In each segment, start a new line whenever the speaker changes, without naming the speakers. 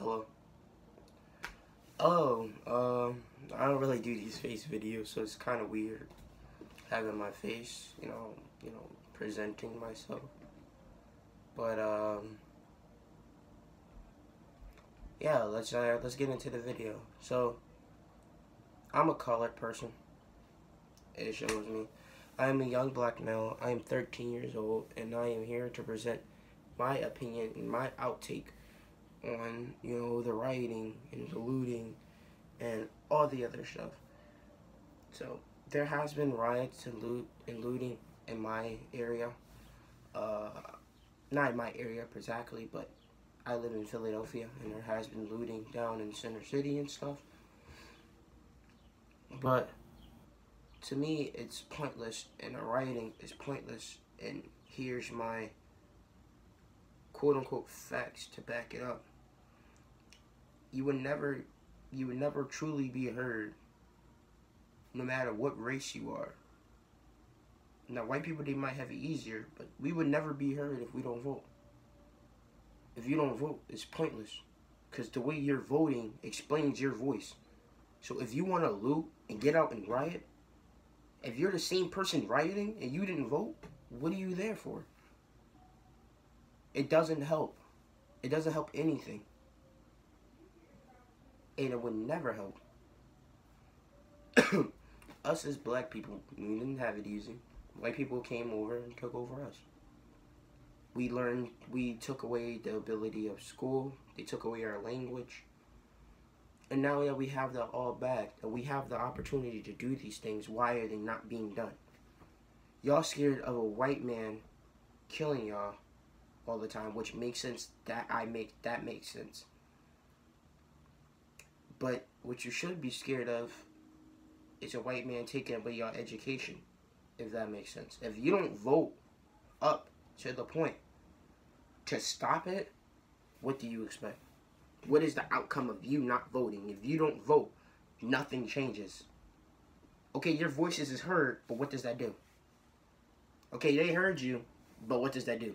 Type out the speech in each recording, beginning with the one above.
Hello. Oh, I don't really do these face videos, so it's kind of weird having my face, presenting myself. But yeah, let's get into the video. So, I'm a colored person. It shows me. I am a young black male. I am 13 years old, and I am here to present my opinion and my outtake on, the rioting and the looting and all the other stuff. So there has been riots and looting in my area. Not in my area exactly, but I live in Philadelphia, and there has been looting down in Center City and stuff. But to me, it's pointless, and the rioting is pointless. And here's my quote-unquote facts to back it up. You would never truly be heard, no matter what race you are. Now, white people, they might have it easier, but we would never be heard if we don't vote. If you don't vote, it's pointless, because the way you're voting explains your voice. So if you want to loot and get out and riot, if you're the same person rioting and you didn't vote, what are you there for? It doesn't help. It doesn't help anything. And it would never help. Us as black people, we didn't have it easy. White people came over and took over us. We took away the ability of school. They took away our language. And now that we have that all back, that we have the opportunity to do these things, why are they not being done? Y'all scared of a white man killing y'all all the time, which makes sense. That makes sense. But what you should be scared of is a white man taking away your education, if that makes sense. If you don't vote up to the point to stop it, what do you expect? What is the outcome of you not voting? If you don't vote, nothing changes. Okay, your voices is heard, but what does that do? Okay, they heard you, but what does that do?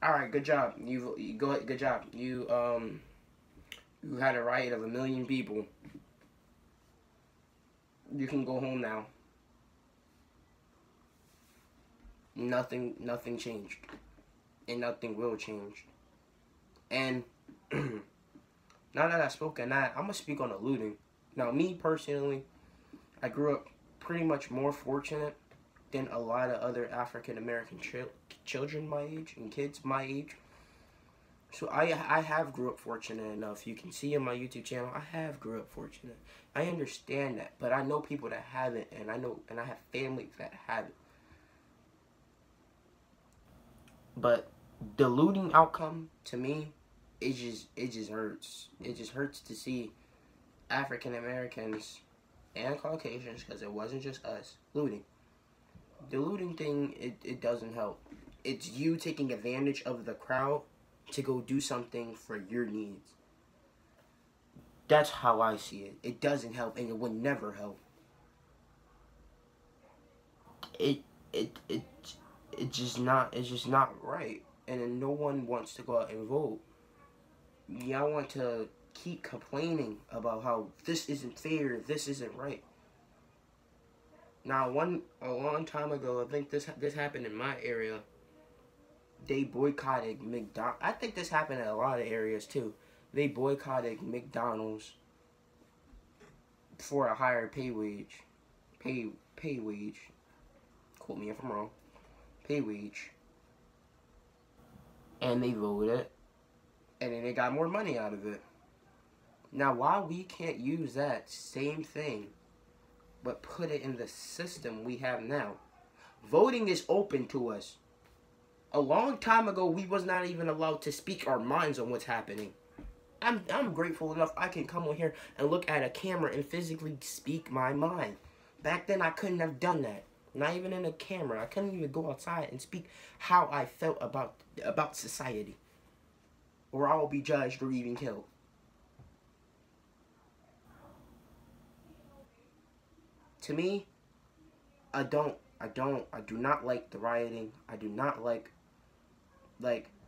Alright, good job. You go ahead, good job. You had a riot of 1 million people. You can go home now. Nothing changed. And nothing will change. And now that I spoke on that, I'm going to speak on the looting. Now, me personally, I grew up pretty much more fortunate than a lot of other African American children my age and kids my age. So I have grew up fortunate enough. You can see on my YouTube channel, I have grew up fortunate. I understand that, but I know people that haven't, and I have family that haven't. But the looting outcome to me, it just hurts. It just hurts to see African Americans and Caucasians, because it wasn't just us, looting. The looting thing, it doesn't help. It's you taking advantage of the crowd to go do something for your needs. That's how I see it. It doesn't help, and it would never help. It's just not right. And then no one wants to go out and vote. Y'all want to keep complaining about how this isn't fair, this isn't right. Now, a long time ago, I think this happened in my area. They boycotted McDonald's. I think this happened in a lot of areas too. They boycotted McDonald's for a higher pay wage. Pay wage. Quote me if I'm wrong. Pay wage. And they voted. And then they got more money out of it. Now, why we can't use that same thing, but put it in the system we have now? Voting is open to us. A long time ago, we was not even allowed to speak our minds on what's happening. I'm grateful enough I can come on here and look at a camera and physically speak my mind. Back then, I couldn't have done that. Not even in a camera. I couldn't even go outside and speak how I felt about society. Or I will be judged or even killed. To me, I do not like the rioting. I do not like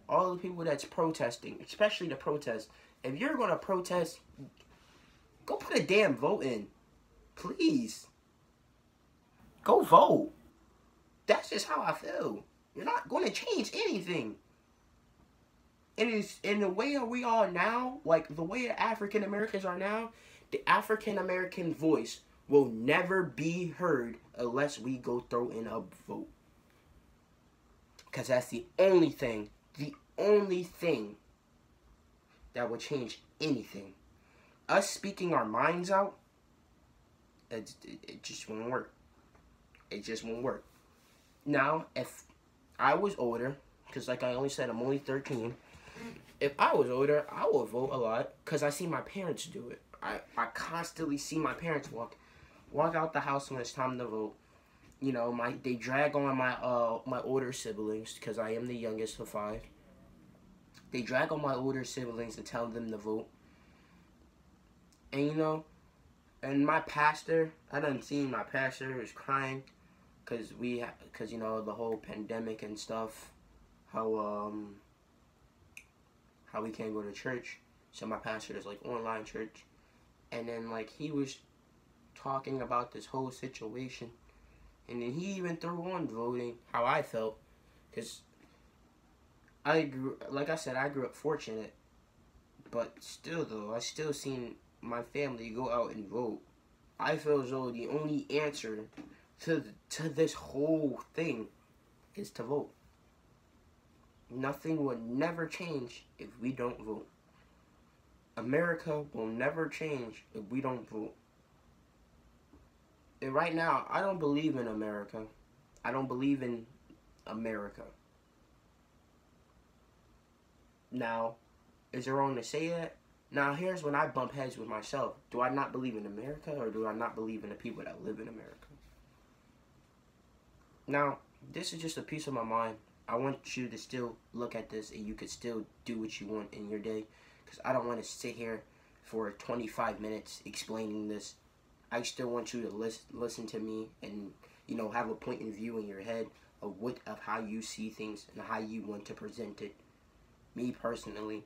all the people that's protesting, especially the protest. If you're gonna protest, go put a damn vote in, please. Go vote. That's just how I feel. You're not going to change anything. It is in the way we are now, like the way African Americans are now. The African American voice will never be heard unless we go throw in a vote. Because that's the only thing that will change anything. Us speaking our minds out, it just won't work. It just won't work. Now, if I was older, because like I only said, I'm only 13. If I was older, I would vote a lot because I see my parents do it. I constantly see my parents walk out the house when it's time to vote. You know, they drag on my older siblings because I am the youngest of 5. They drag on my older siblings and tell them to vote. And you know, and my pastor, I done seen my pastor is crying because you know, the whole pandemic and stuff, how we can't go to church. So my pastor does like online church, and then like he was talking about this whole situation, and then he even threw on voting. How I felt, because like I said, I grew up fortunate, but still though, I still seen my family go out and vote. I feel as though the only answer to this whole thing is to vote. Nothing will never change if we don't vote. America will never change if we don't vote. And right now, I don't believe in America. I don't believe in America. Now, is it wrong to say that? Now, here's when I bump heads with myself. Do I not believe in America, or do I not believe in the people that live in America? Now, this is just a piece of my mind. I want you to still look at this and you could still do what you want in your day. Because I don't want to sit here for 25 minutes explaining this. I still want you to listen to me and, you know, have a point of view in your head of how you see things and how you want to present it. Me personally,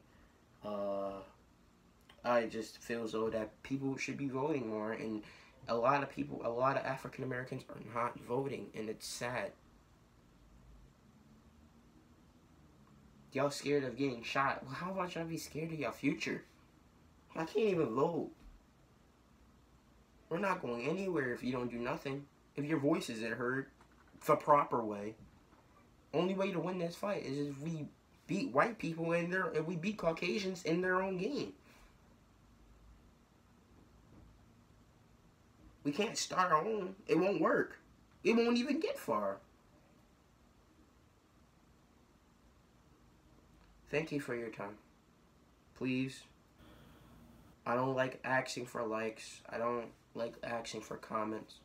I just feel as though that people should be voting more, and a lot of African Americans are not voting, and it's sad. Y'all scared of getting shot. Well, how about y'all be scared of your future? I can't even vote. We're not going anywhere if you don't do nothing. If your voice isn't heard the proper way. Only way to win this fight is if we beat white people if we beat Caucasians in their own game. We can't start our own. It won't work. It won't even get far. Thank you for your time. Please. I don't like asking for likes. I don't like asking for comments.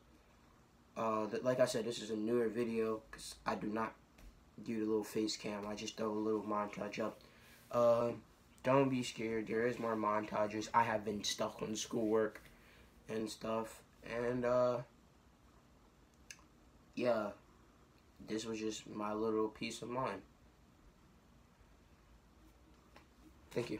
Like I said, this is a newer video because I do not do the little face cam. I just throw a little montage up. Don't be scared. There is more montages. I have been stuck on schoolwork and stuff. And, yeah. This was just my little peace of mind. Thank you.